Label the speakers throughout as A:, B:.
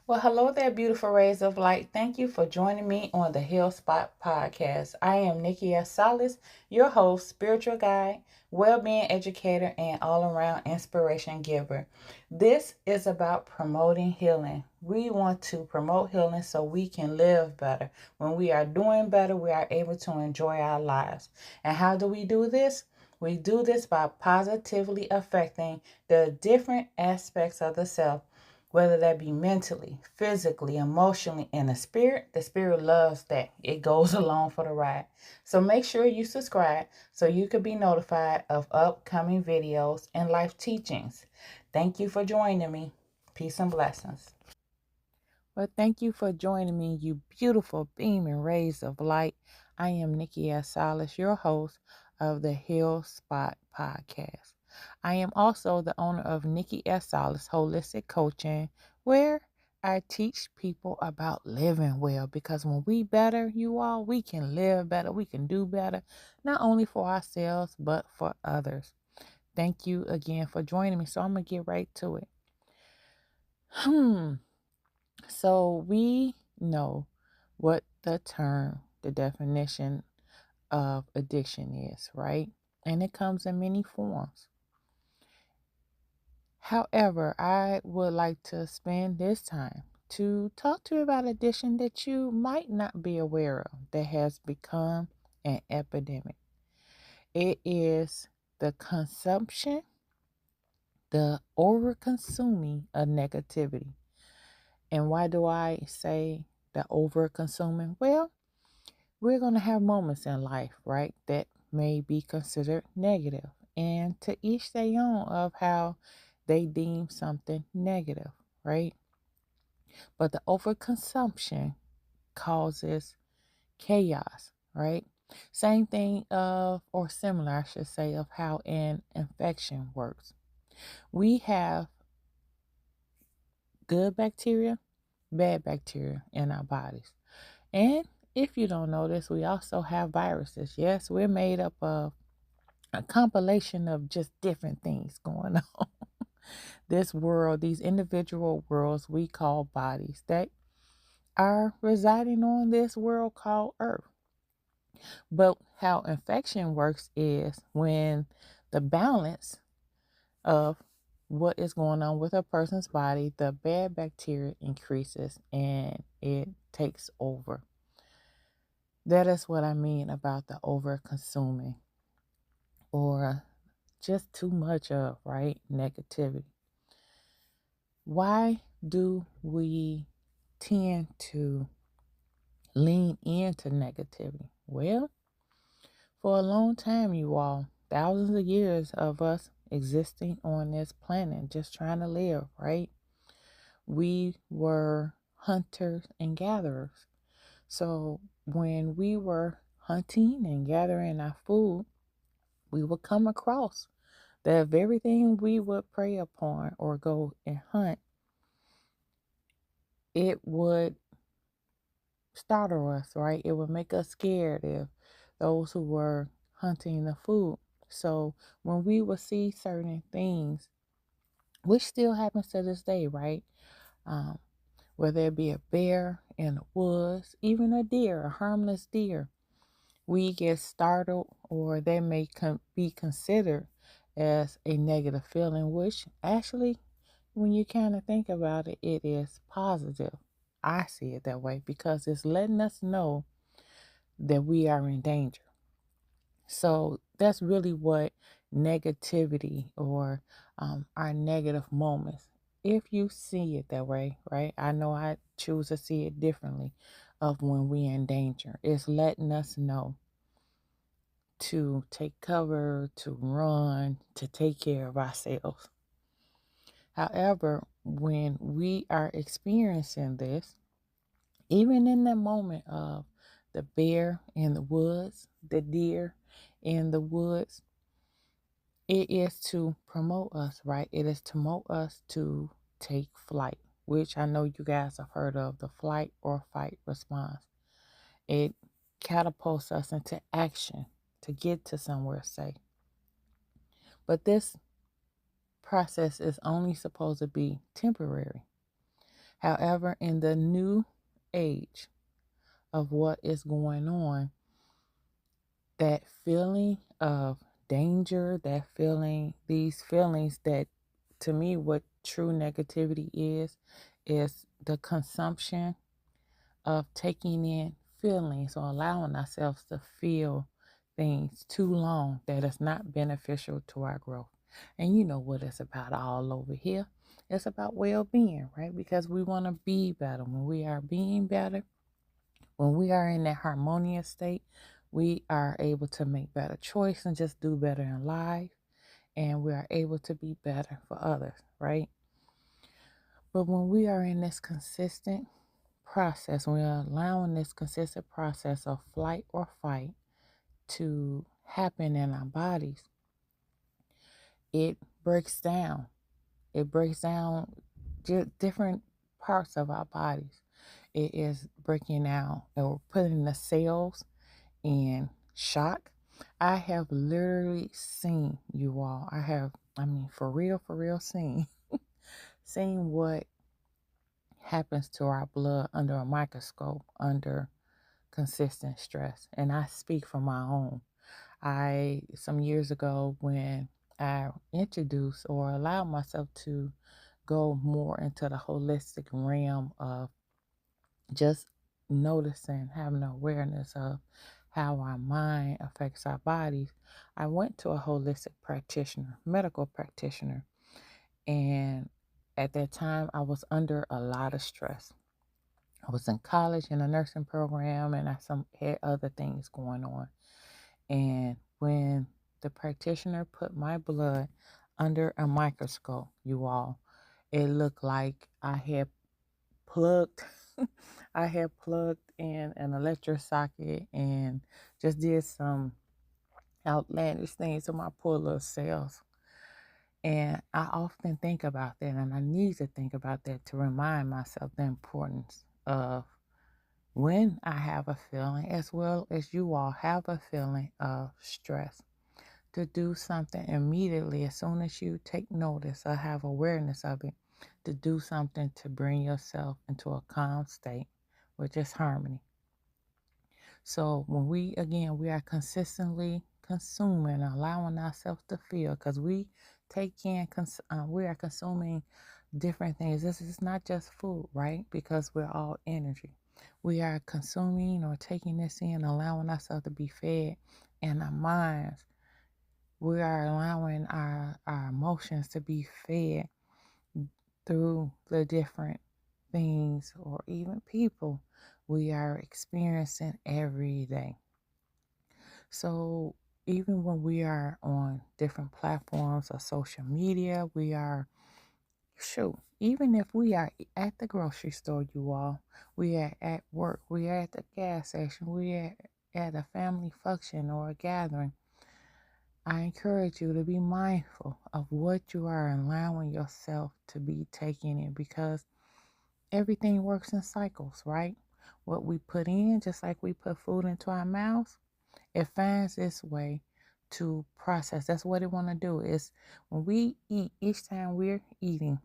A: Well, hello there, beautiful rays of light. Thank you for joining me on the Hill Spot podcast. I am Nikei S Salas, your host, spiritual guide, well-being educator, and all-around inspiration giver. This is about promoting healing. We want to promote healing so we can live better. When we are doing better, we are able to enjoy our lives. And how do we do this? We do this by positively affecting the different aspects of the self, whether that be mentally, physically, emotionally, and the spirit. The spirit loves that. It goes along for the ride. So make sure you subscribe so you can be notified of upcoming videos and life teachings. Thank you for joining me. Peace and blessings. Well, thank you for joining me, you beautiful beaming rays of light. I am Nikei S Salas, your host of the Hill Spot podcast. I am also the owner of Nikei S Salas Holistic Coaching, where I teach people about living well, because when we better, you all, we can live better, we can do better, not only for ourselves, but for others. Thank you again for joining me. So I'm going to get right to it. So we know what the definition of addiction is, right? And it comes in many forms. However, I would like to spend this time to talk to you about addiction that you might not be aware of that has become an epidemic. It is the consumption, the over-consuming of negativity. And why do I say the over-consuming? Well, we're going to have moments in life, right, that may be considered negative. And to each their own of how they deem something negative, right? But the overconsumption causes chaos, right? Same thing or similar, I should say, of how an infection works. We have good bacteria, bad bacteria in our bodies. And if you don't know this, we also have viruses. Yes, we're made up of a compilation of just different things going on. This world, these individual worlds we call bodies that are residing on this world called Earth. But how infection works is when the balance of what is going on with a person's body, the bad bacteria increases and it takes over. That is what I mean about the over consuming or just too much of, right? Negativity. Why do we tend to lean into negativity? Well, for a long time, you all, thousands of years of us existing on this planet, just trying to live, right? We were hunters and gatherers. So when we were hunting and gathering our food, we would come across that very thing we would prey upon or go and hunt. It would startle us, right? It would make us scared if those who were hunting the food. So when we would see certain things, which still happens to this day, right? Um, whether it be a bear in the woods, even a deer, a harmless deer, we get startled, or they may be considered as a negative feeling, which actually, when you kind of think about it, it is positive. I see it that way because it's letting us know that we are in danger. So that's really what negativity or our negative moments, if you see it that way, right? I know I choose to see it differently of when we're in danger. It's letting us know to take cover, to run, to take care of ourselves. However, when we are experiencing this, even in the moment of the bear in the woods, the deer in the woods, it is to promote us, right? It is to promote us to take flight, which I know you guys have heard of, the flight or fight response. It catapults us into action to get to somewhere safe. But this process is only supposed to be temporary. However, in the new age of what is going on, that feeling of danger, these feelings that, to me, what true negativity is the consumption of taking in feelings or allowing ourselves to feel things too long that is not beneficial to our growth. And you know what it's about all over here. It's about well-being, right? Because we want to be better. When we are being better, when we are in that harmonious state, we are able to make better choices and just do better in life. And we are able to be better for others, right? But when we are in this consistent process, we are allowing this consistent process of flight or fight to happen in our bodies, it breaks down. It breaks down different parts of our bodies. It is breaking down or putting the cells in shock. I have literally seen, you all. For real, seen what happens to our blood under a microscope, under consistent stress. And I speak from my own. Some years ago, when I introduced or allowed myself to go more into the holistic realm of just noticing, having awareness of how our mind affects our bodies, I went to a holistic practitioner, medical practitioner. And at that time, I was under a lot of stress. I was in college in a nursing program, and I had other things going on. And when the practitioner put my blood under a microscope, you all, it looked like I had plugged I had plugged in an electric socket and just did some outlandish things to my poor little cells. And I often think about that, and I need to think about that to remind myself the importance of when I have a feeling, as well as you all have a feeling of stress, to do something immediately as soon as you take notice or have awareness of it, to do something to bring yourself into a calm state, which is harmony. So when we are consistently consuming, allowing ourselves to feel, because we are consuming different things. This is not just food, right? Because we're all energy. We are consuming or taking this in, allowing ourselves to be fed, and our minds. We are allowing our emotions to be fed through the different things or even people we are experiencing every day. So even when we are on different platforms of social media, even if we are at the grocery store, you all, we are at work, we are at the gas station, we are at a family function or a gathering, I encourage you to be mindful of what you are allowing yourself to be taking in, because everything works in cycles, right? What we put in, just like we put food into our mouths, it finds its way to process. That's what it want to do. Is when we eat, each time we're eating,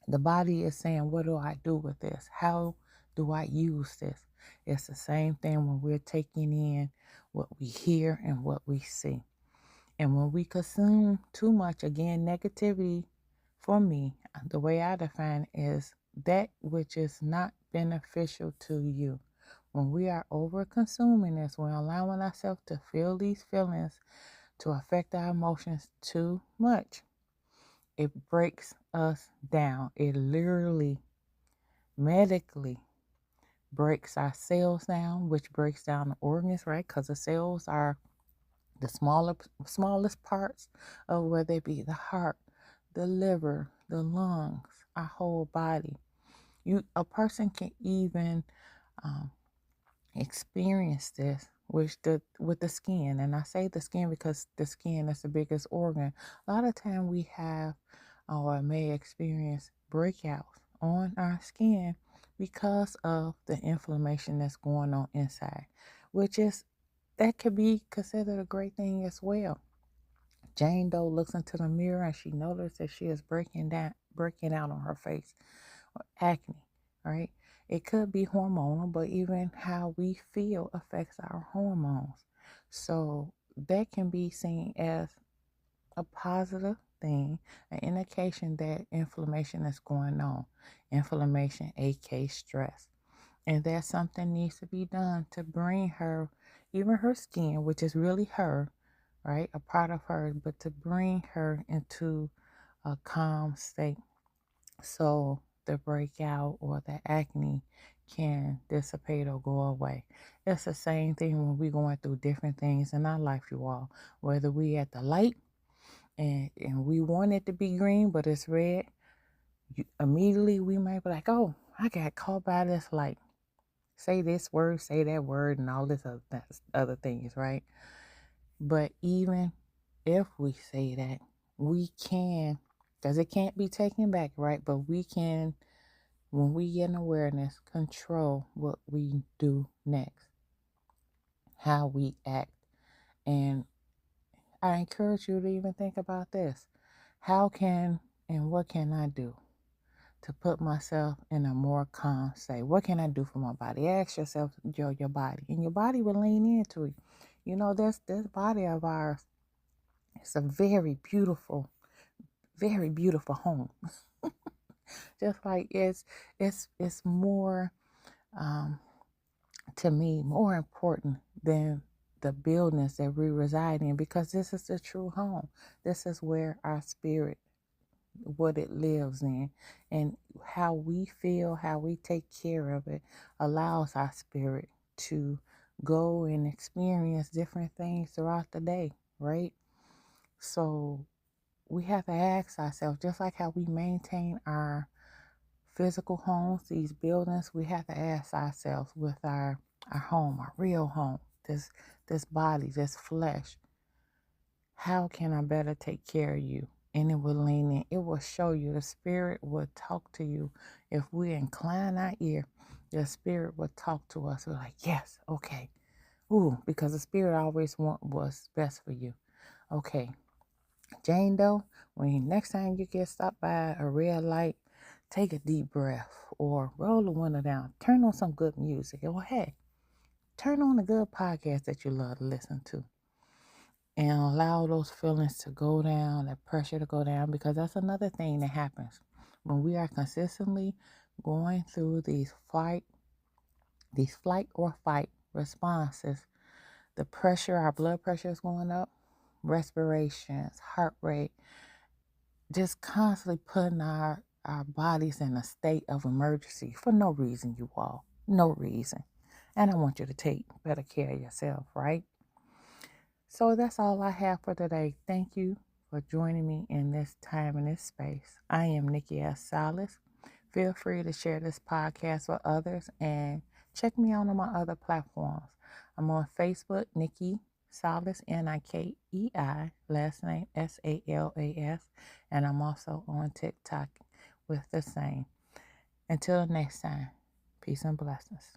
A: the body is saying, what do I do with this? How do I use this? It's the same thing when we're taking in what we hear and what we see. And when we consume too much, again, negativity, for me, the way I define it, is that which is not beneficial to you. When we are over consuming this, we're allowing ourselves to feel these feelings to affect our emotions too much. It breaks us down. It literally, medically breaks our cells down, which breaks down the organs, right? Because the cells are the smallest parts of, whether it be the heart, the liver, the lungs, our whole body. A person can even experience this with the skin. And I say the skin because the skin is the biggest organ. A lot of time we have or may experience breakouts on our skin because of the inflammation that's going on inside, which is that could be considered a great thing as well. Jane Doe looks into the mirror and she notices that she is breaking out on her face, or acne. right? It could be hormonal, but even how we feel affects our hormones. So that can be seen as a positive thing, an indication that inflammation is going on. Inflammation, aka stress. And that something needs to be done to bring her, even her skin, which is really her, right? A part of her, but to bring her into a calm state so the breakout or the acne can dissipate or go away. It's the same thing when we're going through different things in our life, you all. Whether we at the light and we want it to be green, but it's red, immediately we might be like, oh, I got caught by this light. Say this word, say that word, and all this other things, right? But even if we say that, we can, because it can't be taken back, right? But we can, when we get an awareness, control what we do next, how we act. And I encourage you to even think about this. How can and what can I do to put myself in a more calm state? What can I do for my body? Ask yourself, your body, and your body will lean into it. You know, this body of ours, it's a very beautiful home. Just like it's more um, to me more important than the buildings that we reside in, because this is the true home. This is where our spirit, what it lives in, and how we feel, how we take care of it allows our spirit to go and experience different things throughout the day, right? So we have to ask ourselves, just like how we maintain our physical homes, these buildings, we have to ask ourselves with our home, our real home, this body, this flesh, how can I better take care of you? And it will lean in. It will show you. The spirit will talk to you. If we incline our ear, the spirit will talk to us. We're like, yes, okay. Ooh, because the spirit always want what's best for you. Okay. Jane Doe, next time you get stopped by a red light, take a deep breath or roll the window down. Turn on some good music. Or hey, turn on a good podcast that you love to listen to. And allow those feelings to go down, that pressure to go down, because that's another thing that happens. When we are consistently going through these flight or fight responses, the pressure, our blood pressure is going up, respirations, heart rate, just constantly putting our bodies in a state of emergency for no reason, you all. No reason. And I want you to take better care of yourself, right? So that's all I have for today. Thank you for joining me in this time and this space. I am Nikei S Salas. Feel free to share this podcast with others and check me out on my other platforms. I'm on Facebook, Nikei Salas, Nikei, last name Salas, and I'm also on TikTok with the same. Until next time, peace and blessings.